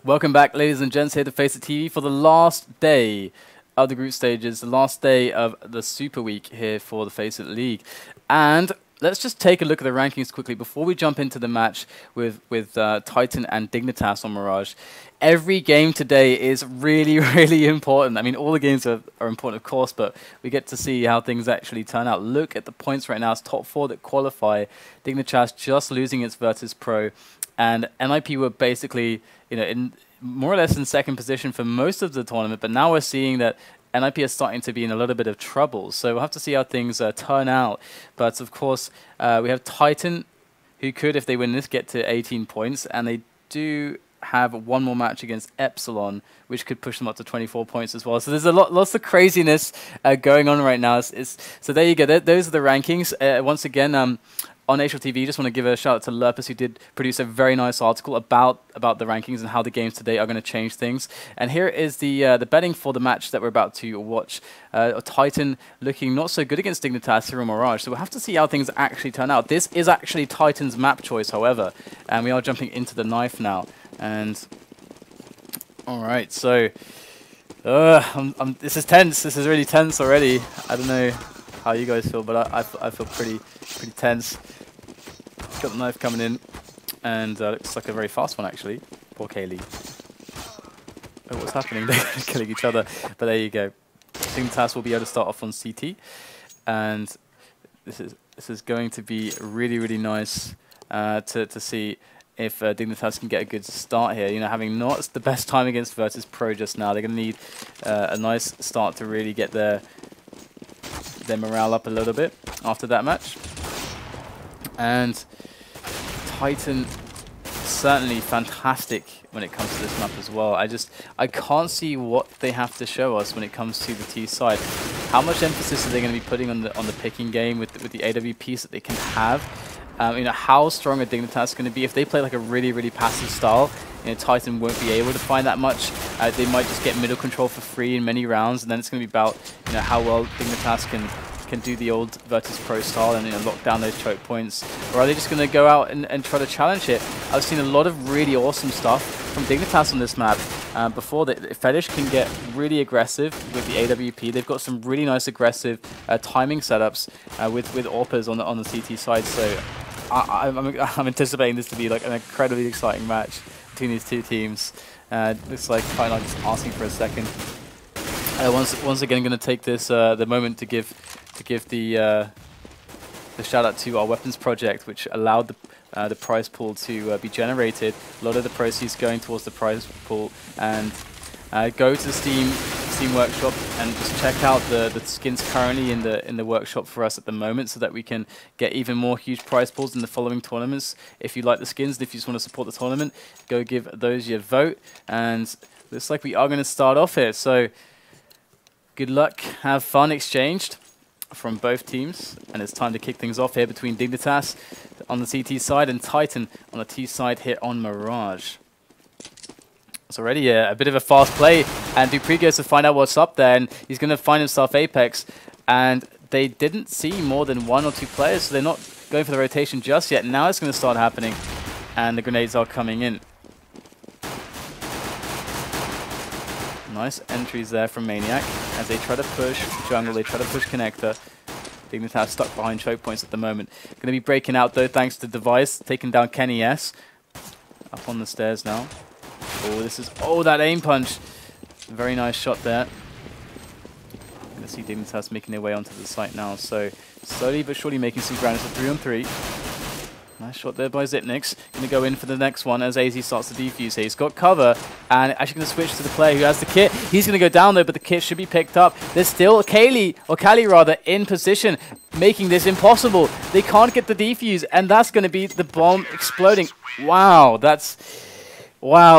Welcome back, ladies and gents, here to FaceitTV for the last day of the group stages, the last day of the Super Week here for the FACEIT League. And let's just take a look at the rankings quickly before we jump into the match with Titan and Dignitas on Mirage. Every game today is really, really important. I mean, all the games are important, of course, but we get to see how things actually turn out. Look at the points right now. It's top 4 that qualify. Dignitas just losing its Virtus.pro. And NIP were basically, in more or less in second position for most of the tournament, but now we're seeing that NIP is starting to be in a little bit of trouble. So we'll have to see how things turn out. But of course, we have Titan, who could, if they win this, get to 18 points, and they do have one more match against Epsilon, which could push them up to 24 points as well. So there's lots of craziness going on right now. So there you go. Those are the rankings. Once again, on aistrup.tv, just want to give a shout out to Lurpus, who did produce a very nice article about the rankings and how the games today are going to change things. And here is the betting for the match that we're about to watch. Titan looking not so good against Dignitas here on Mirage, so we'll have to see how things actually turn out. This is actually Titan's map choice, however, and we are jumping into the knife now. And all right, so this is tense. This is really tense already. I don't know how you guys feel, but I feel pretty tense. Got the knife coming in, and looks like a very fast one actually. Poor KQLY. Oh, what's happening? They're killing each other. But there you go. Dignitas will be able to start off on CT, and this is going to be really, really nice to see if Dignitas can get a good start here. Having not the best time against Virtus.pro just now, they're going to need a nice start to really get their morale up a little bit after that match. And Titan certainly fantastic when it comes to this map as well. I can't see what they have to show us when it comes to the T side. How much emphasis are they going to be putting on the picking game with the AW piece that they can have? How strong are Dignitas going to be? If they play like a really, really passive style, Titan won't be able to find that much. They might just get middle control for free in many rounds, and then it's going to be about how well Dignitas can do the old Virtus.pro style and lock down those choke points. Or are they just going to go out and try to challenge it? I've seen a lot of really awesome stuff from Dignitas on this map. Before that, FeTiSh can get really aggressive with the AWP. They've got some really nice aggressive timing setups with AWPers on the CT side. So I'm anticipating this to be like an incredibly exciting match between these two teams. Looks like KQLY just asking for a second. Once again, going to take this the moment to give the shout out to our weapons project, which allowed the prize pool to be generated. A lot of the proceeds going towards the prize pool, and go to the Steam workshop and just check out the skins currently in the workshop for us at the moment, so that we can get even more huge prize pools in the following tournaments. If you like the skins and if you just want to support the tournament, go give those your vote. And looks like we are going to start off here. So good luck, have fun, exchanged from both teams, and it's time to kick things off here between Dignitas on the CT side and Titan on the T side here on Mirage. It's already a bit of a fast play, and dupreeh goes to find out what's up there, and he's going to find himself Apex, and they didn't see more than 1 or 2 players, so they're not going for the rotation just yet. Now it's going to start happening, and the grenades are coming in. Nice entries there from Maniac as they try to push jungle, they try to push connector. Dignitas stuck behind choke points at the moment. Going to be breaking out though thanks to Device, taking down Kenny S. Up on the stairs now. Oh, that aim punch. Very nice shot there. Going to see Dignitas making their way onto the site now. So slowly but surely making some ground. It's a 3-on-3. Nice shot there by Zipnix. Going to go in for the next one as aizy starts to defuse here. He's got cover, and actually going to switch to the player who has the kit. He's going to go down though, but the kit should be picked up. There's still KQLY rather, in position, making this impossible. They can't get the defuse, and that's going to be the bomb exploding. Wow,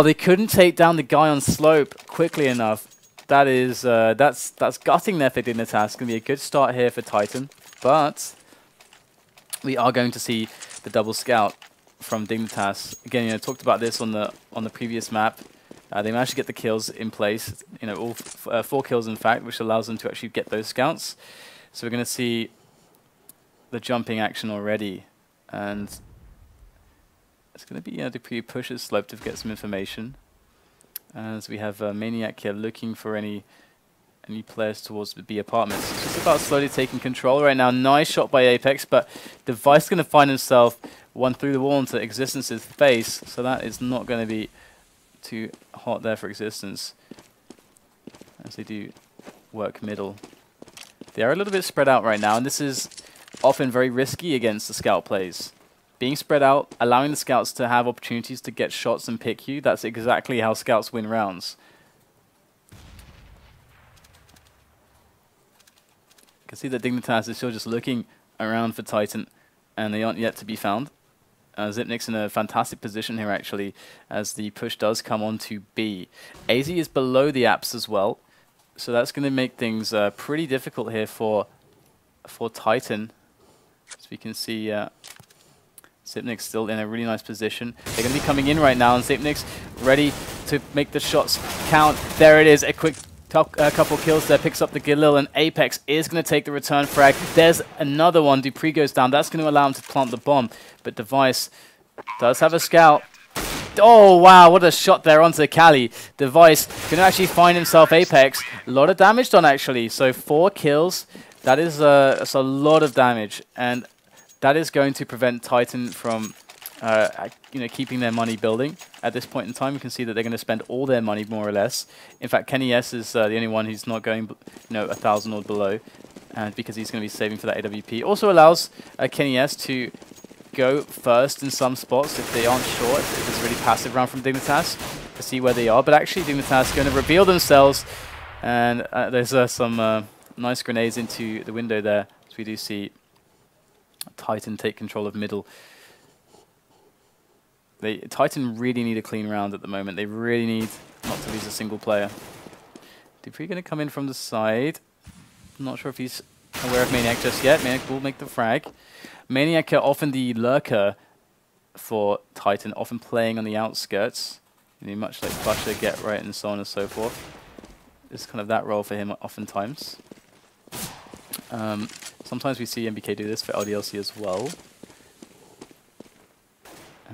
they couldn't take down the guy on slope quickly enough. That's gutting there for Dignitas. It's going to be a good start here for Titan, but we are going to see the double scout from Dignitas. Again, talked about this on the previous map. They managed to get the kills in place. All 4 kills in fact, which allows them to actually get those scouts. So we're going to see the jumping action already, and it's going to be dupreeh pushes slope to get some information. as we have Maniac here looking for any players towards the B apartments. It's just about slowly taking control right now. Nice shot by Apex, but Device going to find himself one through the wall into Existence's face, so that is not going to be too hot there for Existence, as they do work middle. They are a little bit spread out right now, and this is often very risky against the scout plays. Being spread out, allowing the scouts to have opportunities to get shots and pick you, that's exactly how scouts win rounds. You can see that Dignitas is still just looking around for Titan, and they aren't yet to be found. Zipnik's in a fantastic position here, actually, as the push does come on to B. aizy is below the apps as well, so that's going to make things pretty difficult here for Titan. As we can see, Zipnik's still in a really nice position. They're going to be coming in right now, and Zipnik's ready to make the shots count. There it is, a quick couple kills there, picks up the Galil, and Apex is going to take the return frag. There's another one. Dupreeh goes down. That's going to allow him to plant the bomb, but Device does have a scout. Oh, wow, what a shot there onto KQLY. Device going to actually find himself Apex. A lot of damage done, actually. So 4 kills. That is that's a lot of damage, and that is going to prevent Titan from keeping their money building. At this point in time, you can see that they're going to spend all their money, more or less. In fact, Kenny S is the only one who's not going 1,000 or below, and because he's going to be saving for that AWP. Also allows Kenny S to go first in some spots if they aren't sure, if it's a really passive round from Dignitas, to see where they are. But actually, Dignitas going to reveal themselves, and there's some nice grenades into the window there, as we do see Titan take control of middle. Titan really need a clean round at the moment. They really need not to lose a single player. dupreeh going to come in from the side. I'm not sure if he's aware of Maniac just yet. Maniac will make the frag. Maniac are often the lurker for Titan, often playing on the outskirts. Much like Flusher, Get Right, and so on and so forth. It's kind of that role for him oftentimes. Sometimes we see MBK do this for LDLC as well.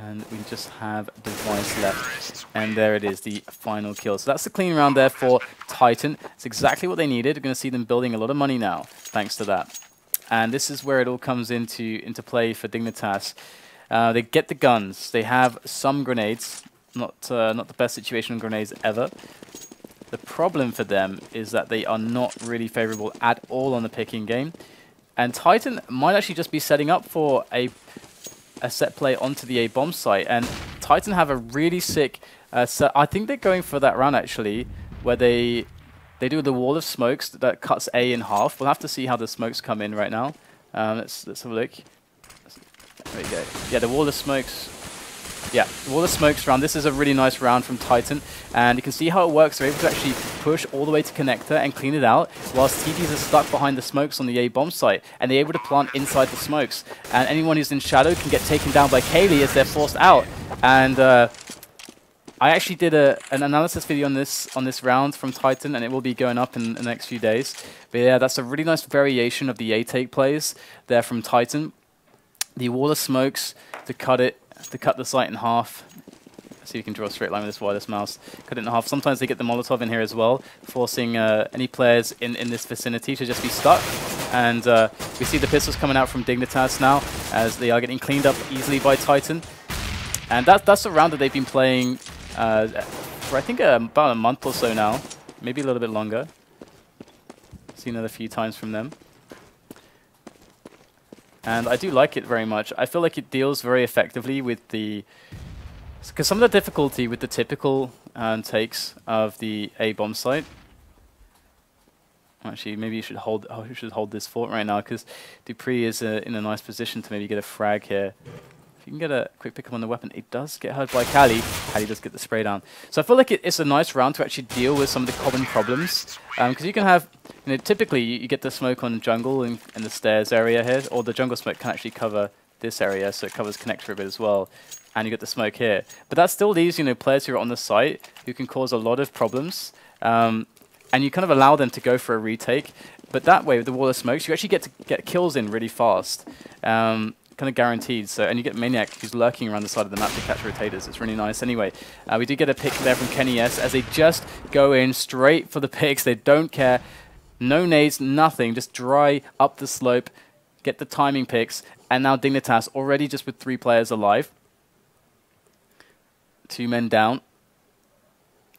And we just have Device left. And there it is, the final kill. So that's the clean round there for Titan. It's exactly what they needed. We're going to see them building a lot of money now, thanks to that. And this is where it all comes into play for Dignitas. They get the guns. They have some grenades. Not the best situation on grenades ever. The problem for them is that they are not really favorable at all on the picking game. And Titan might actually just be setting up for a set play onto the A bomb site, and Titan have a really sick set. I think they're going for that round actually, where they do the wall of smokes that cuts A in half. We'll have to see how the smokes come in right now. Let's have a look. There we go. Yeah, the wall of smokes. Yeah, the wall of smokes round. This is a really nice round from Titan, and you can see how it works. They're able to actually push all the way to connector and clean it out, whilst TTs are stuck behind the smokes on the A bomb site, and they're able to plant inside the smokes. And anyone who's in shadow can get taken down by KQLY as they're forced out. And I actually did an analysis video on this round from Titan, and it will be going up in the next few days. But yeah, that's a really nice variation of the A take plays there from Titan. The wall of smokes to cut the site in half. Let's see if you can draw a straight line with this wireless mouse. Cut it in half. Sometimes they get the Molotov in here as well, forcing any players in this vicinity to just be stuck. And we see the pistols coming out from Dignitas now, as they are getting cleaned up easily by Titan. And that's a round that they've been playing for I think about a month or so now, maybe a little bit longer. Seen it a few times from them. And I do like it very much. I feel like it deals very effectively with because some of the difficulty with the typical takes of the A bomb site. Actually, maybe you should hold. Oh, you should hold this fort right now, because dupreeh is in a nice position to maybe get a frag here. If you can get a quick pickup on the weapon, it does get hurt by KQLY. KQLY does get the spray down. So I feel like it's a nice round to actually deal with some of the common problems, because you can have. Typically, you get the smoke on jungle in the stairs area here, or the jungle smoke can actually cover this area, so it covers connector a bit as well, and you get the smoke here. But that still leaves players who are on the site who can cause a lot of problems, and you kind of allow them to go for a retake. But that way, with the wall of smokes, you actually get to get kills in really fast. kind of guaranteed. So, and you get Maniac, who's lurking around the side of the map to catch rotators. It's really nice. Anyway, we do get a pick there from KQLY as they just go in straight for the picks. They don't care. No nades, nothing. Just dry up the slope, get the timing picks. And now Dignitas already just with 3 players alive. 2 men down.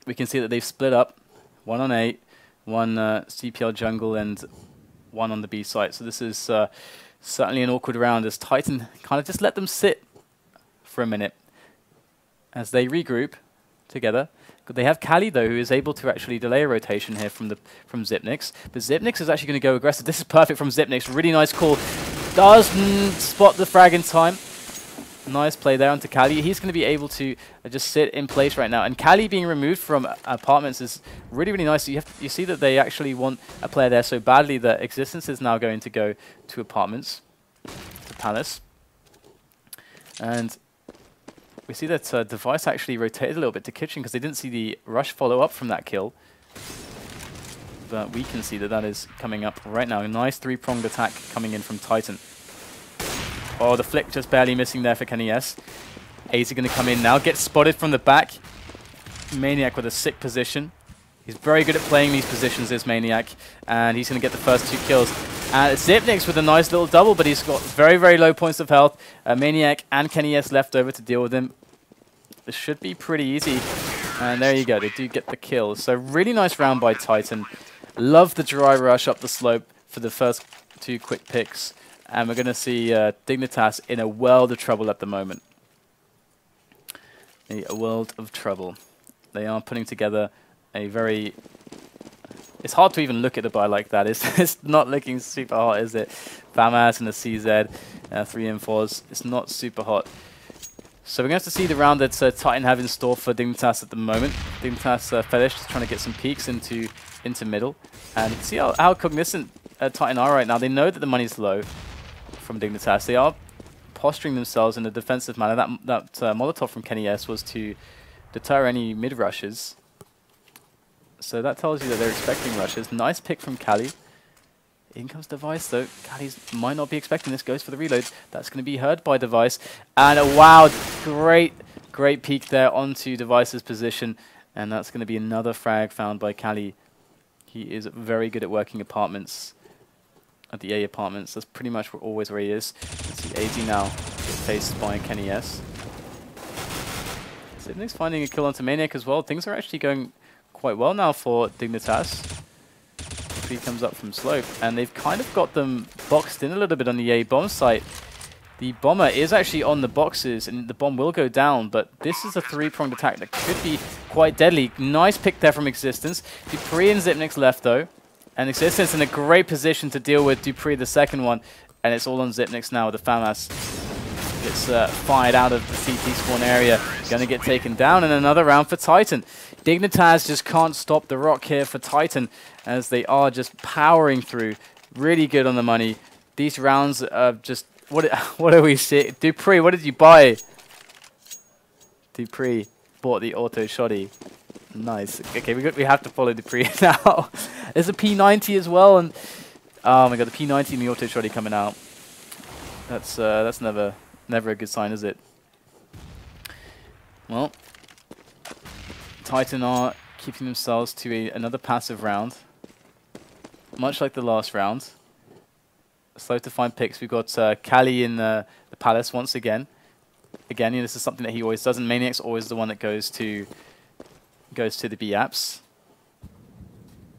We can see that they've split up. 1 on 8, 1 CPL jungle, and 1 on the B site. So this is certainly an awkward round as Titan kind of just let them sit for a minute as they regroup together. They have KQLY though, who is able to actually delay a rotation here from Xyp9x. But Xyp9x is actually going to go aggressive. This is perfect from Xyp9x. Really nice call. Does spot the frag in time. Nice play there onto KQLY. He's going to be able to just sit in place right now. And KQLY being removed from apartments is really, really nice. You see that they actually want a player there so badly that Existence is now going to go to apartments, to Palace. And we see that Device actually rotated a little bit to Kitchen because they didn't see the rush follow up from that kill. But we can see that that is coming up right now. A nice 3-pronged attack coming in from Titan. Oh, the flick just barely missing there for KQLY. aizy going to come in now, get spotted from the back. Maniac with a sick position. He's very good at playing these positions, this Maniac, and he's going to get the first 2 kills. And Xyp9x with a nice little double, but he's got very, very low points of health. Maniac and KQLY left over to deal with him. This should be pretty easy. And there you go, they do get the kill. So really nice round by Titan. Love the dry rush up the slope for the first 2 quick picks. And we're going to see Dignitas in a world of trouble at the moment. A world of trouble. They are putting together a very... It's hard to even look at the buy like that. It's not looking super hot, is it? Famas and the CZ, 3 M4s. It's not super hot. So we're going to have to see the round that Titan have in store for Dignitas at the moment. Dignitas FeTiSh just trying to get some peeks into middle. And you can see how cognizant Titan are right now. They know that the money's low from Dignitas. They are posturing themselves in a defensive manner. That Molotov from KQLY was to deter any mid rushes. So that tells you that they're expecting rushes. Nice pick from KQLY. In comes Device though. KQLY might not be expecting this. Goes for the reload. That's going to be heard by Device. And wow, great peek there onto Device's position. And that's going to be another frag found by KQLY. He is very good at working apartments. At the A apartments, that's pretty much always where he is. Let's see aizy now, faced by KQLY. Xyp9x finding a kill onto Maniac as well. Things are actually going quite well now for Dignitas. He comes up from slope, and they've kind of got them boxed in a little bit on the A bomb site. The bomber is actually on the boxes, and the bomb will go down, but this is a 3-pronged attack that could be quite deadly. Nice pick there from Existence. dupreeh and Xyp9x left though. And Existence in a great position to deal with dupreeh, the second one. And it's all on Xyp9x now with the FAMAS. Gets fired out of the CT spawn area. Going to get taken down. And another round for Titan. Dignitas just can't stop the rock here for Titan as they are just powering through. Really good on the money. These rounds are just... What are we seeing? dupreeh, what did you buy? dupreeh bought the auto shoddy. Nice. Okay, we have to follow dupreeh now. There's a P90 as well, and oh my god, the P90 and the auto shoddy coming out. That's never a good sign, is it? Well, Titan are keeping themselves to another passive round, much like the last round. Slow to find picks. We've got KQLY in the Palace once again. Again, you know, this is something that he always does, and Maniac's always the one that goes to the B apps.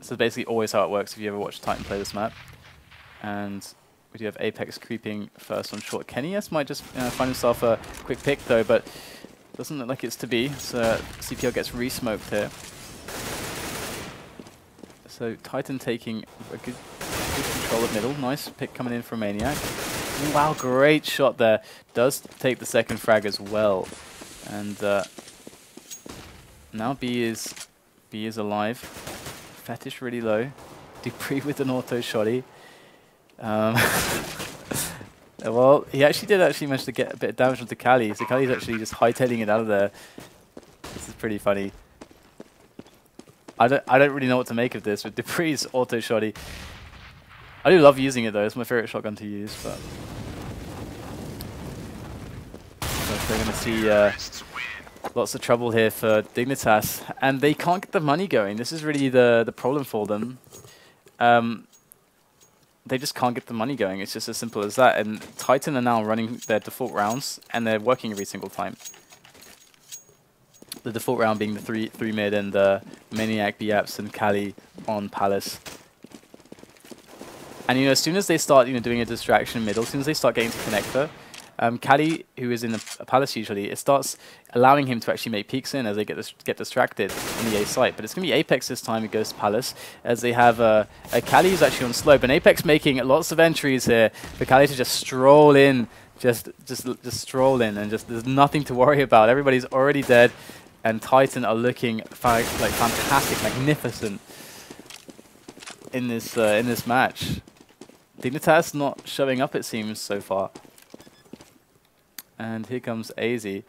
So basically always how it works if you ever watch Titan play this map. And we do have Apex creeping first on short. KQLY might just find himself a quick pick though, but doesn't look like it's to be. So CPL gets re-smoked here. So Titan taking a good control of middle. Nice pick coming in from Maniac. Wow, great shot there. Does take the second frag as well. And now B is alive. FeTiSh really low. dupreeh with an auto shoddy. Well, he did manage to get a bit of damage onto KQLY. So KQLY's actually just hightailing it out of there. This is pretty funny. I don't really know what to make of this with dupreeh's auto shoddy. I do love using it though. It's my favorite shotgun to use. But They're going to see lots of trouble here for Dignitas, and they can't get the money going. This is really the problem for them. They just can't get the money going. It's just as simple as that. And Titan are now running their default rounds, and they're working every single time. The default round being the three mid and Maniac, Biaps, and KQLY on Palace. And as soon as they start doing a distraction middle, as soon as they start getting to connector, KQLY, who is in the Palace usually, it starts allowing him to actually make peeks in as they get distracted in the A site. But it's going to be Apex this time who goes to Palace, as they have a KQLY who's actually on slope, and Apex making lots of entries here for KQLY to just stroll in, just stroll in, and just there's nothing to worry about. Everybody's already dead, and Titan are looking like fantastic, magnificent in this match. Dignitas not showing up, it seems, so far. And here comes aizy.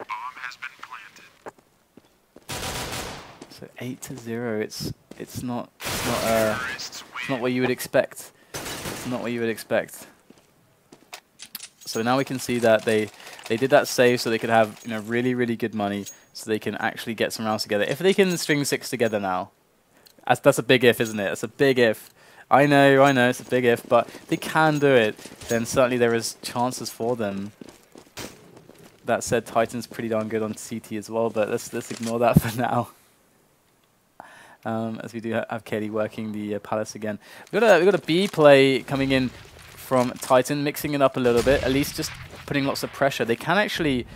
So 8-0. It's not what you would expect. It's not what you would expect. So now we can see that they did that save so they could have really good money, so they can actually get some rounds together. If they can string 6 together now, that's a big if, isn't it? That's a big if. I know, it's a big if, but if they can do it, then certainly there is chances for them. That said, Titan's pretty darn good on CT as well, but let's ignore that for now. As we do have KQLY working the Palace again. We've got a B play coming in from Titan, mixing it up a little bit, at least just putting lots of pressure. They can actually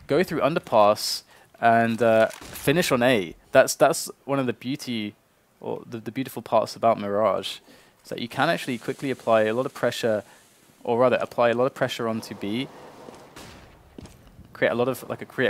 go through underpass and finish on A. That's one of the beauty, or the beautiful parts about Mirage, is that you can actually quickly apply a lot of pressure, or rather apply a lot of pressure onto B, create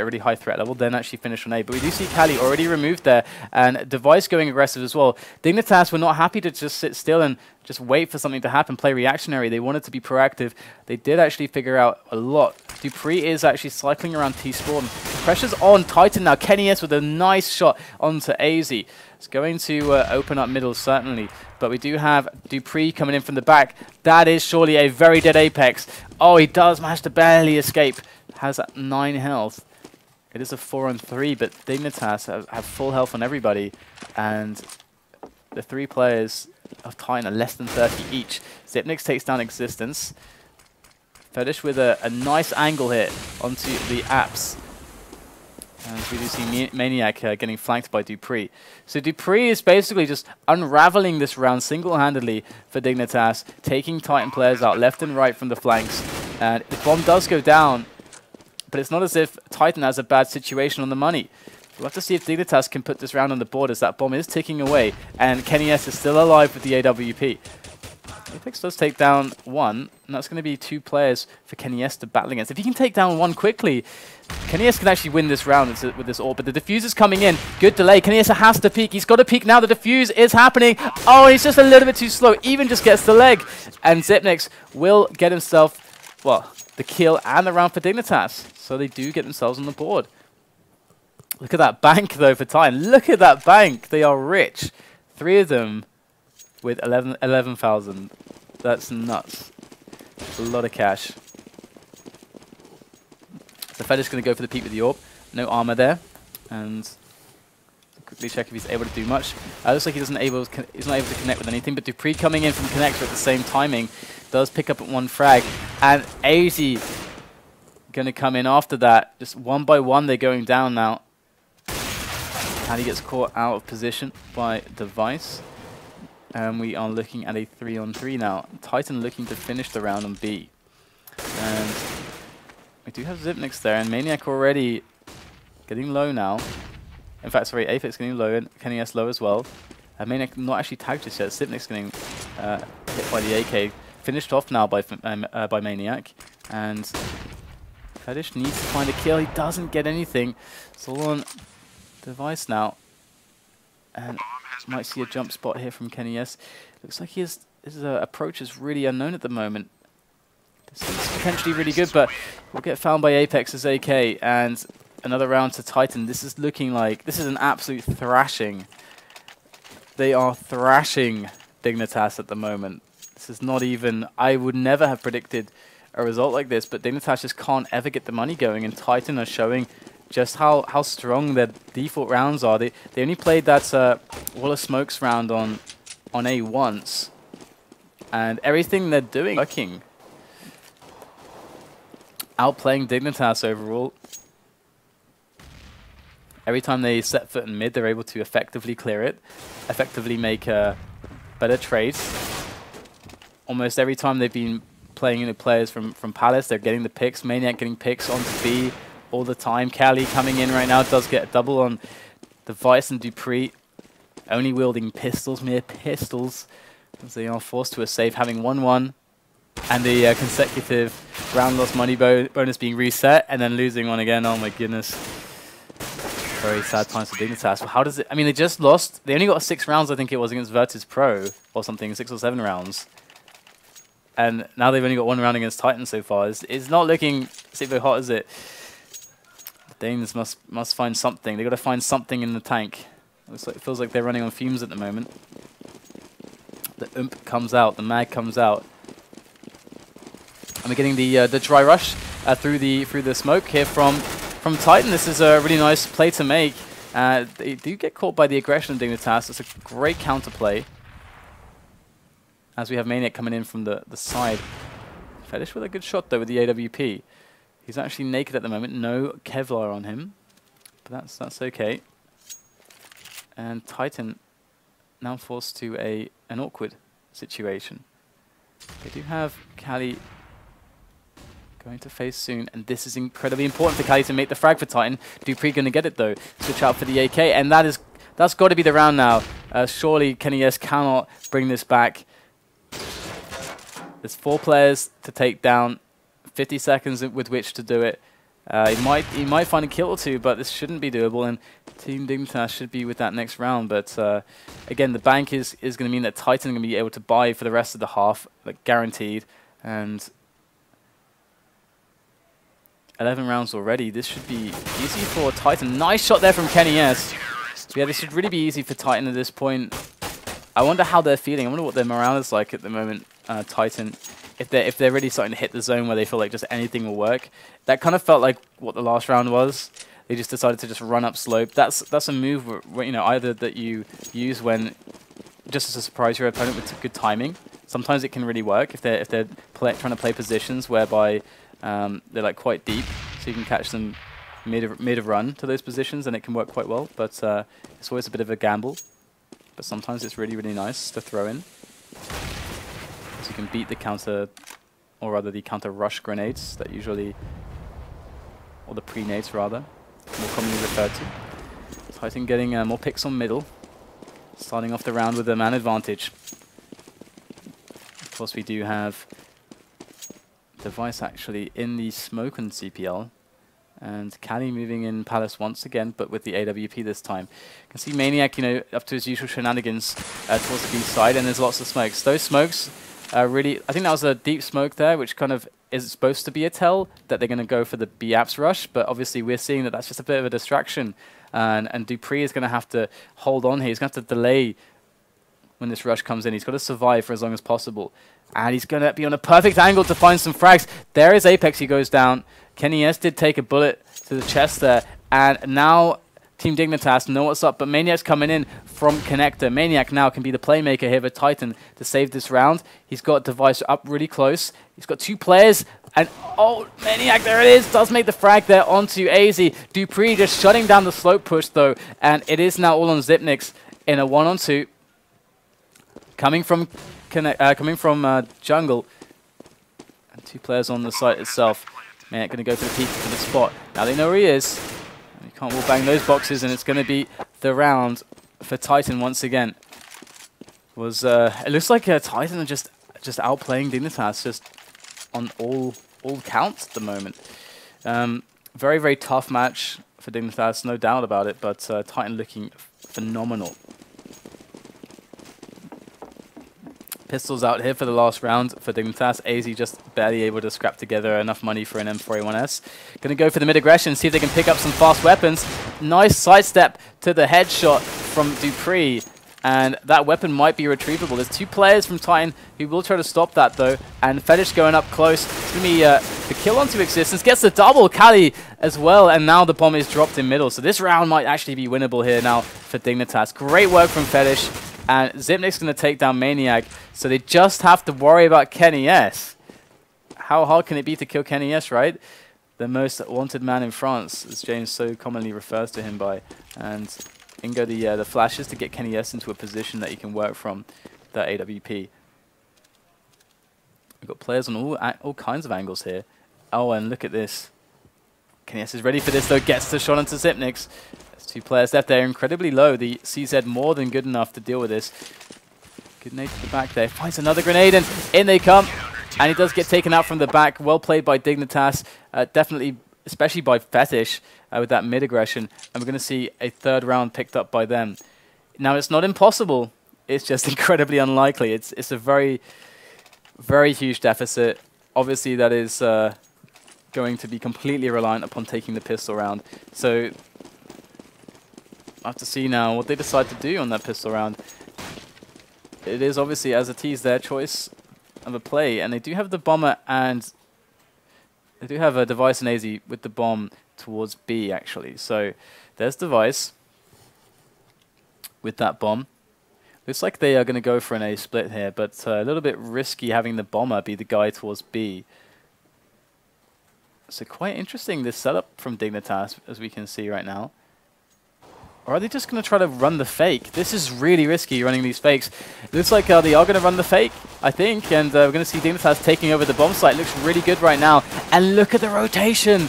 a really high threat level, then actually finish on A. But we do see KQLY already removed there, and Device going aggressive as well. Dignitas were not happy to just sit still and just wait for something to happen, play reactionary. They wanted to be proactive. They did actually figure out a lot. dupreeh is actually cycling around T-spawn. Pressure's on Titan now. KQLY with a nice shot onto aizy. It's going to open up middle, certainly. But we do have dupreeh coming in from the back. That is surely a very dead Apex. Oh, he does manage to barely escape. Has 9 health. It is a 4-on-3, but Dignitas have full health on everybody. And the 3 players of Titan are less than 30 each. Xyp9x takes down Existence. FeTiSh with a nice angle hit onto the apps. And we do see Maniac getting flanked by dupreeh. So dupreeh is basically just unraveling this round single-handedly for Dignitas, taking Titan players out left and right from the flanks. And the bomb does go down, but it's not as if Titan has a bad situation on the money. We'll have to see if Dignitas can put this round on the board, as that bomb is ticking away, and KQLY is still alive with the AWP. Apex does take down 1, and that's going to be 2 players for KQLY to battle against. If he can take down 1 quickly, KQLY can actually win this round with this ult, but the diffuser's coming in. Good delay. KQLY has to peek. He's got to peek now. The diffuse is happening. Oh, he's just a little bit too slow. Even just gets the leg. And Xyp9x will get himself, well, the kill and the round for Dignitas. So they do get themselves on the board. Look at that bank, though, for Titan. Look at that bank. They are rich. 3 of them with 11,000. That's nuts. A lot of cash. So FeTiSh going to go for the peek with the AWP. No armor there. And quickly check if he's able to do much. Looks like he's not able to connect with anything, but dupreeh coming in from connector at the same timing does pick up at 1 frag. And aizy going to come in after that. Just one by one they're going down now. KQLY gets caught out of position by Device. And we are looking at a 3-on-3 now. Titan looking to finish the round on B. And we do have Xyp9x there, and Maniac already getting low now. In fact, sorry, Apex getting low, and KQLY low as well. Maniac not actually tagged just yet. Xyp9x getting hit by the AK. Finished off now by Maniac. And FeTiSh needs to find a kill. He doesn't get anything. It's all on Device now. And might see a jump spot here from KQLY. Looks like his approach is really unknown at the moment. This is potentially really good, but we'll get found by Apex as AK, and another round to Titan. This is looking like this is an absolute thrashing. They are thrashing Dignitas at the moment. This is not even. I would never have predicted a result like this, but Dignitas just can't ever get the money going, and Titan are showing just how strong their default rounds are. They only played that Wall of Smokes round on A once, and everything they're doing working. Outplaying Dignitas overall. Every time they set foot in mid, they're able to effectively clear it, effectively make better trades. Almost every time they've been playing into players from Palace, they're getting the picks. Maniac getting picks onto B all the time. KQLY coming in right now, does get a double on Device and dupreeh, only wielding pistols, mere pistols, as they are forced to a save, having 1-1, and the consecutive round loss money bonus being reset, and then losing one again. Oh my goodness. Very sad times for Dignitas. How does it... I mean, they just lost... They only got 6 rounds, I think it was, against Virtus.pro, or something, 6 or 7 rounds. And now they've only got 1 round against Titan so far. It's not looking super hot, is it? The Danes must find something. They've got to find something in the tank. It feels like they're running on fumes at the moment. The Ump comes out. The Mag comes out. And we're getting the dry rush through the smoke here from Titan. This is a really nice play to make. They do get caught by the aggression of Dignitas. It's a great counterplay. As we have Maniac coming in from the side. FeTiSh with a good shot though with the AWP. He's actually naked at the moment. No Kevlar on him. But that's okay. And Titan now forced to an awkward situation. They do have KQLY going to face soon, and this is incredibly important for KQLY to make the frag for Titan. dupreeh going to get it though. Switch out for the AK, and that's got to be the round now. Surely KNS cannot bring this back. There's 4 players to take down, 50 seconds with which to do it. He might find a kill or 2, but this shouldn't be doable, and Team Dignitas should be with that next round. But again, the bank is going to mean that Titan are going to be able to buy for the rest of the half, like guaranteed. And 11 rounds already. This should be easy for Titan. Nice shot there from KNS. Yeah, this should really be easy for Titan at this point. I wonder how they're feeling. I wonder what their morale is like at the moment. Titan, if they're really starting to hit the zone where they feel like just anything will work. That kind of felt like what the last round was. They just decided to just run up slope. That's a move where, you know, either that you use when just to surprise your opponent with good timing. Sometimes it can really work if they're trying to play positions whereby they're like quite deep, so you can catch them mid of run to those positions, and it can work quite well. But it's always a bit of a gamble. But sometimes it's really nice to throw in. So you can beat the counter, or rather the counter rush grenades that usually, or the pre-nades rather, more commonly referred to. Titan getting more picks on middle, starting off the round with a man advantage. Of course, we do have Device actually in the smoke on CPL, and KQLY moving in Palace once again, but with the AWP this time. You can see Maniac, you know, up to his usual shenanigans towards the B side, and there's lots of smokes. Those smokes really, I think that was a deep smoke there, which kind of is supposed to be a tell that they're going to go for the B apps rush, but obviously we're seeing that that's just a bit of a distraction, and dupreeh is going to have to hold on here. He's going to have to delay when this rush comes in. He's got to survive for as long as possible, and he's going to be on a perfect angle to find some frags. There is Apex, he goes down. KNS did take a bullet to the chest there, and now Team Dignitas know what's up, but Maniac's coming in from Connector. Maniac now can be the playmaker here for Titan to save this round. He's got Device up really close. He's got 2 players, and oh, Maniac, there it is, does make the frag there onto aizy. dupreeh just shutting down the slope push though, and it is now all on Xyp9x in a 1-on-2. Coming from jungle, and 2 players on the site itself. Maniac going to go for the peek for the spot. Now they know where he is. You can't wall bang those boxes, and it's going to be the round for Titan once again. It looks like Titan are just outplaying Dignitas just on all counts at the moment. Very tough match for Dignitas, no doubt about it. But Titan looking phenomenal. Pistols out here for the last round for Dignitas. aizy just barely able to scrap together enough money for an M4A1S. Going to go for the mid-aggression, see if they can pick up some fast weapons. Nice sidestep to the headshot from dupreeh. and that weapon might be retrievable. There's 2 players from Titan who will try to stop that though, and FeTiSh going up close. It's going to be the kill onto Existence, gets the double, KQLY as well, and now the bomb is dropped in middle. So this round might actually be winnable here now for Dignitas. Great work from FeTiSh, and Xyp9x's going to take down Maniac, so they just have to worry about KQLY. How hard can it be to kill KQLY, right? The most wanted man in France, as James so commonly refers to him by. And Ingo the flashes to get KQLY into a position that he can work from that AWP. We've got players on all kinds of angles here. Oh, and look at this. KQLY is ready for this though, gets the shot onto Xyp9x. There's 2 players left there, incredibly low. The CZ more than good enough to deal with this. Good nade to the back there, finds another grenade and in they come. And he does get taken out from the back. Well played by Dignitas, definitely, especially by FeTiSh with that mid-aggression. And we're going to see a 3rd round picked up by them. Now, it's not impossible. It's just incredibly unlikely. It's a very, very huge deficit. Obviously, that is going to be completely reliant upon taking the pistol round. So, I have to see now what they decide to do on that pistol round. It is obviously, as a tease, their choice of a play, and they do have the bomber, and they do have a device and aizy with the bomb towards B actually. So there's device with that bomb. Looks like they are going to go for an A split here, but a little bit risky having the bomber be the guy towards B. So quite interesting this setup from Dignitas, as we can see right now. Or are they just going to try to run the fake? This is really risky, running these fakes. It looks like they are going to run the fake, I think. And we're going to see Dignitas taking over the bomb site. Looks really good right now. And look at the rotation.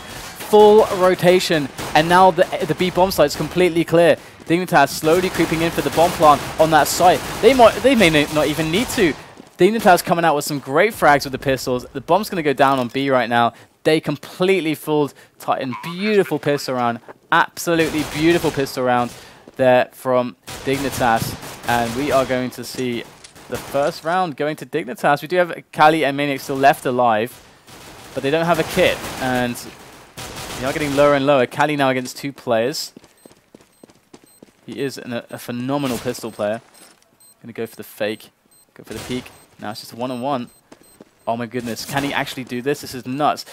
Full rotation. And now the B bomb site's completely clear. Dignitas slowly creeping in for the bomb plant on that site. They may not even need to. Dignitas coming out with some great frags with the pistols. The bomb's going to go down on B right now. They completely fooled Titan. Beautiful pistol round. Absolutely beautiful pistol round there from Dignitas. And we are going to see the 1st round going to Dignitas. We do have KQLY and Maniac still left alive, but they don't have a kit. And they are getting lower and lower. KQLY now against 2 players. He is a phenomenal pistol player. Going to go for the fake. Go for the peek. Now it's just a 1-on-1. Oh my goodness, can he actually do this? This is nuts.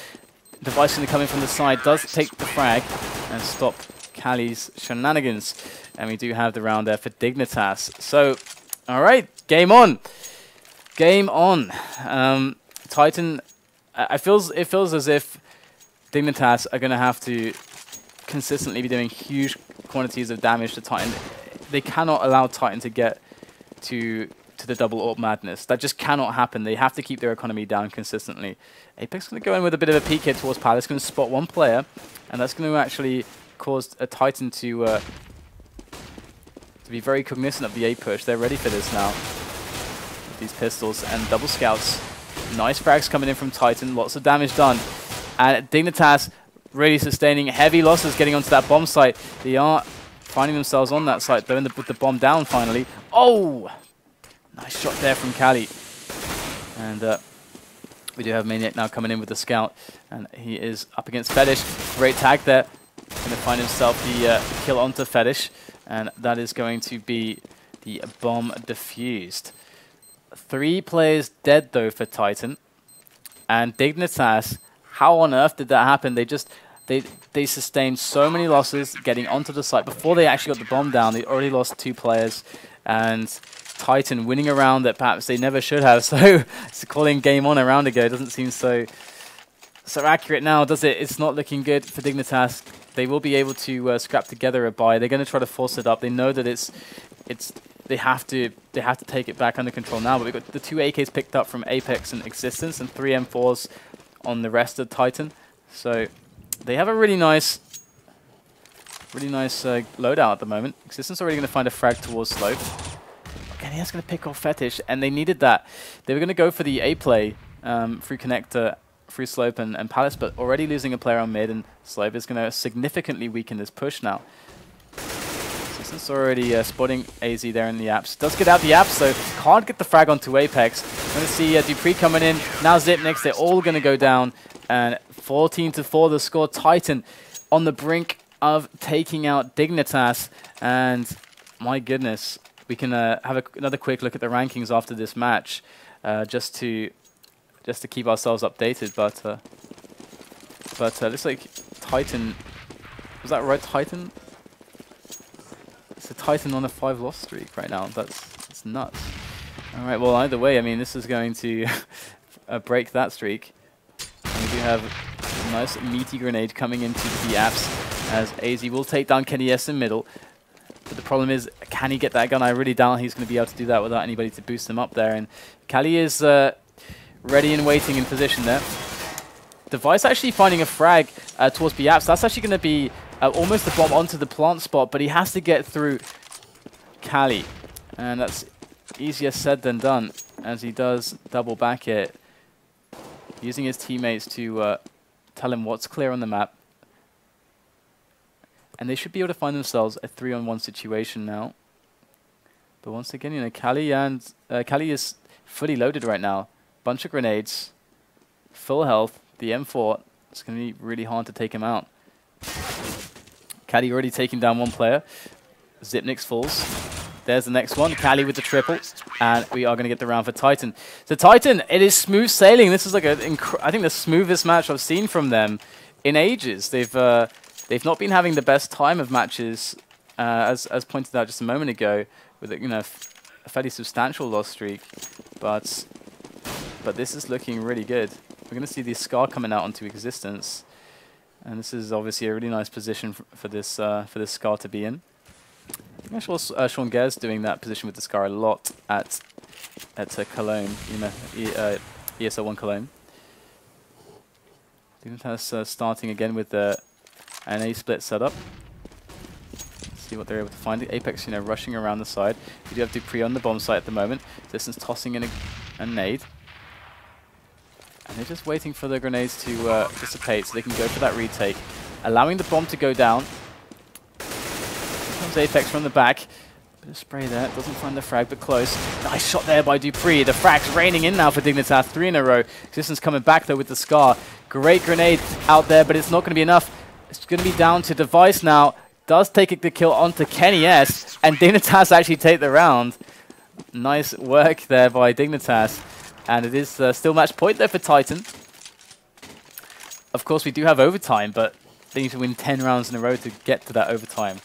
Device going to come in from the side, does take the frag and stop KQLY's shenanigans. And we do have the round there for Dignitas. So, alright, game on. Game on. Titan, it feels as if Dignitas are going to have to consistently be doing huge quantities of damage to Titan. They cannot allow Titan to get to the double AWP madness. That just cannot happen. They have to keep their economy down consistently. Apex going to go in with a bit of a peek hit towards Palace, going to spot 1 player, and that's going to actually cause a Titan to be very cognizant of the A push. They're ready for this now. With these pistols and double scouts. Nice frags coming in from Titan, lots of damage done. And Dignitas really sustaining heavy losses getting onto that bomb site. They are finding themselves on that site though, and with the bomb down finally. Oh! Nice shot there from KQLY. And we do have Maniac now coming in with the scout. And he is up against FeTiSh. Great tag there. Going to find himself the kill onto FeTiSh. And that is going to be the bomb defused. 3 players dead though for Titan. And Dignitas, how on earth did that happen? They sustained so many losses getting onto the site. Before they actually got the bomb down, they already lost 2 players. And Titan winning a round that perhaps they never should have. So calling game on a round ago doesn't seem so accurate now, does it? It's not looking good for Dignitas. They will be able to scrap together a buy. They're going to try to force it up. They know that they have to take it back under control now. But we've got the 2 AKs picked up from Apex and Existence, and 3 M4s on the rest of Titan. So they have a really nice loadout at the moment. Existence already going to find a frag towards Slope. And he's going to pick off FeTiSh, and they needed that. They were going to go for the A play through Connector, through Slope and Palace, but already losing a player on mid, and Slope is going to significantly weaken this push now. Existence already spotting aizy there in the apps. Does get out the apps, so can't get the frag onto Apex. Going to see dupreeh coming in. Now Xyp9x, they're all going to go down, and 14-4 the score. Titan on the brink of taking out Dignitas, and my goodness. we can have another quick look at the rankings after this match, just to keep ourselves updated. But looks like Titan, was that right, Titan? It's a Titan on a 5-loss streak right now. That's nuts. All right, well, either way, I mean, this is going to break that streak. And we do have a nice meaty grenade coming into the apps, as aizy will take down KQLY in middle. But the problem is, can he get that gun? I really doubt he's going to be able to do that without anybody to boost him up there. And KQLY is ready and waiting in position there. Device actually finding a frag towards the apps. That's actually going to be almost the bomb onto the plant spot, but he has to get through KQLY. And that's easier said than done, as he does double back it, using his teammates to tell him what's clear on the map. And they should be able to find themselves a 3-on-1 situation now. But once again, you know, KQLY is fully loaded right now. Bunch of grenades, full health, the M4. It's going to be really hard to take him out. KQLY already taking down one player. Zipnik's falls. There's the next one. KQLY with the triple. And we are going to get the round for Titan. So Titan, it is smooth sailing. This is like I think the smoothest match I've seen from them in ages. They've not been having the best time of matches, as pointed out just a moment ago, with a fairly substantial loss streak. But this is looking really good. We're going to see the Scar coming out onto existence, and this is obviously a really nice position for this Scar to be in. I think Sean Guerre's doing that position with the Scar a lot at Cologne, ESL 1 Cologne. Dignitas starting again with an A split setup. See what they're able to find. The Apex, rushing around the side. We do have dupreeh on the bomb site at the moment. Distance tossing in a nade. And they're just waiting for the grenades to dissipate so they can go for that retake. Allowing the bomb to go down. Here comes Apex from the back. Bit of spray there. Doesn't find the frag, but close. Nice shot there by dupreeh. The frag's raining in now for Dignitas. 3 in a row. Existence coming back though with the Scar. Great grenade out there, but it's not going to be enough. It's going to be down to Device now. Does take the kill onto KQLY, and Dignitas actually take the round. Nice work there by Dignitas. And it is still match point there for Titan. Of course, we do have overtime, but they need to win 10 rounds in a row to get to that overtime.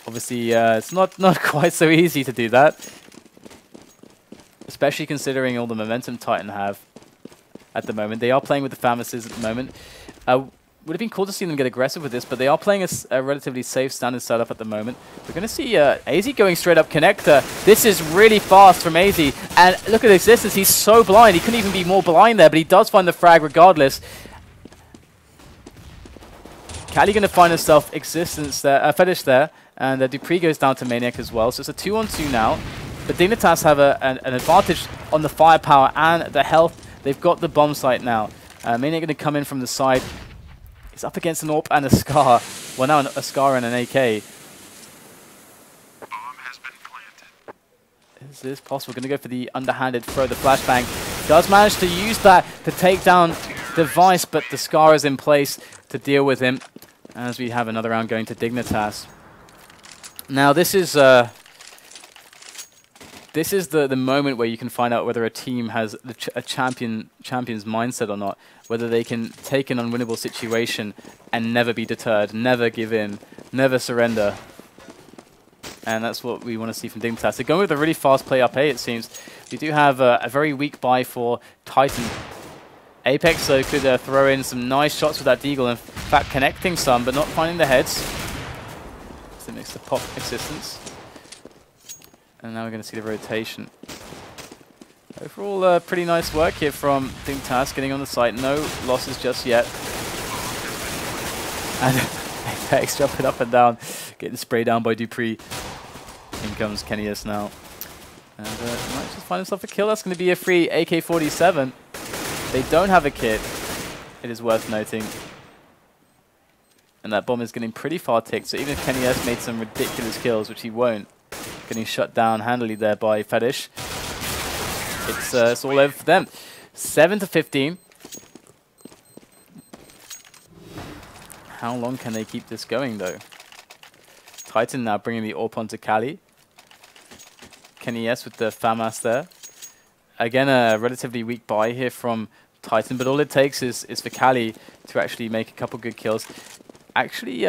Obviously, it's not quite so easy to do that, especially considering all the momentum Titan have at the moment. They are playing with the Pharmacists at the moment. Would have been cool to see them get aggressive with this, but they are playing a relatively safe standard setup at the moment. We're going to see aizy going straight up connector. This is really fast from aizy, and look at existence. He's so blind. He couldn't even be more blind there, but he does find the frag regardless. KQLY going to find himself existence there, FeTiSh there, and dupreeh goes down to Maniac as well. So it's a 2-on-2 now, but Dignitas have an advantage on the firepower and the health. They've got the bomb site now. Maniac going to come in from the side. He's up against an AWP and a Scar. Well, now a Scar and an AK. Bomb has been planted. Is this possible? Going to go for the underhanded throw. The flashbang does manage to use that to take down Device, but the Scar is in place to deal with him. As we have another round going to Dignitas. Now this is the moment where you can find out whether a team has a champion's mindset or not. Whether they can take an unwinnable situation and never be deterred, never give in, never surrender. And that's what we want to see from Dignitas. They're going with a really fast play up A, it seems. We do have a very weak buy for Titan. Apex, though, could throw in some nice shots with that deagle. In fact, connecting some, but not finding the heads. So it makes the pop existence. And now we're going to see the rotation. Overall, pretty nice work here from Dignitas getting on the site. No losses just yet. And Apex jumping up and down, getting sprayed down by dupreeh. In comes KQLY now. And might just find himself a kill. That's going to be a free AK-47. They don't have a kit, it is worth noting. And that bomb is getting pretty far ticked, so even if KQLY made some ridiculous kills, which he won't, getting shut down handily there by FeTiSh, it's all over for them. 7-15. How long can they keep this going, though? Titan now bringing the AWP onto KQLY. KQLY with the FAMAS there. Again, a relatively weak buy here from Titan, but all it takes is for KQLY to actually make a couple good kills. Actually,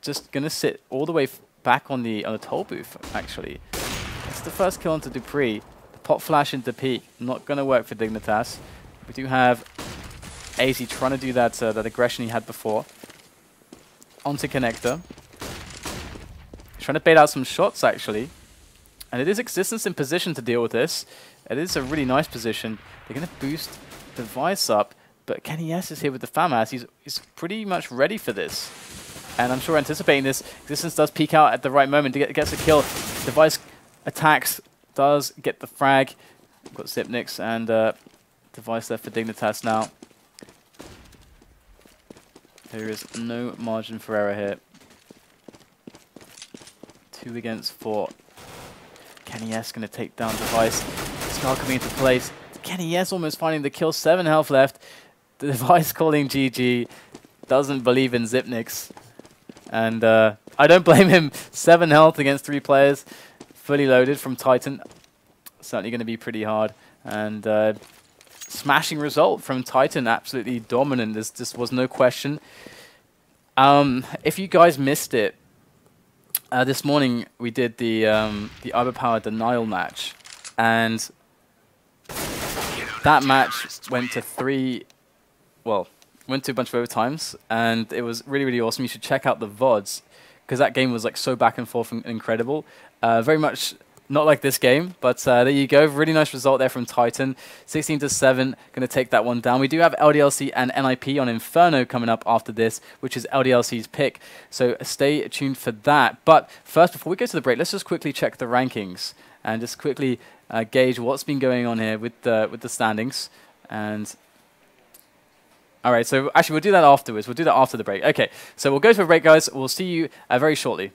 just gonna sit all the way back on the toll booth. Actually, it's the first kill onto dupreeh. The pop flash into peak, not gonna work for Dignitas. We do have aizy trying to do that that aggression he had before. Onto connector, trying to bait out some shots actually, and it is Existence in position to deal with this. It is a really nice position. They're gonna boost the device up, but KQLY is here with the FAMAS. He's pretty much ready for this. And I'm sure anticipating this, Existence does peek out at the right moment to gets a kill. Device attacks, does get the frag. We've got Zipnix and Device left for Dignitas now. There is no margin for error here. 2 against 4. KQLY going to take down Device. Scar coming into place. KQLY almost finding the kill. 7 health left. The Device calling GG. Doesn't believe in Zipnix. And I don't blame him. 7 health against 3 players. Fully loaded from Titan. Certainly going to be pretty hard. And smashing result from Titan. Absolutely dominant. This was no question. If you guys missed it, this morning we did the overpower denial match. And that match went to went to a bunch of overtimes, and it was really, really awesome. You should check out the VODs, because that game was like so back and forth and incredible. Very much not like this game, but there you go. Really nice result there from Titan. 16-7, going to take that one down. We do have LDLC and NIP on Inferno coming up after this, which is LDLC's pick. So stay tuned for that. But first, before we go to the break, let's just quickly check the rankings and just quickly gauge what's been going on here with the standings. And all right, so actually we'll do that afterwards. We'll do that after the break. Okay, so we'll go to a break, guys. We'll see you very shortly.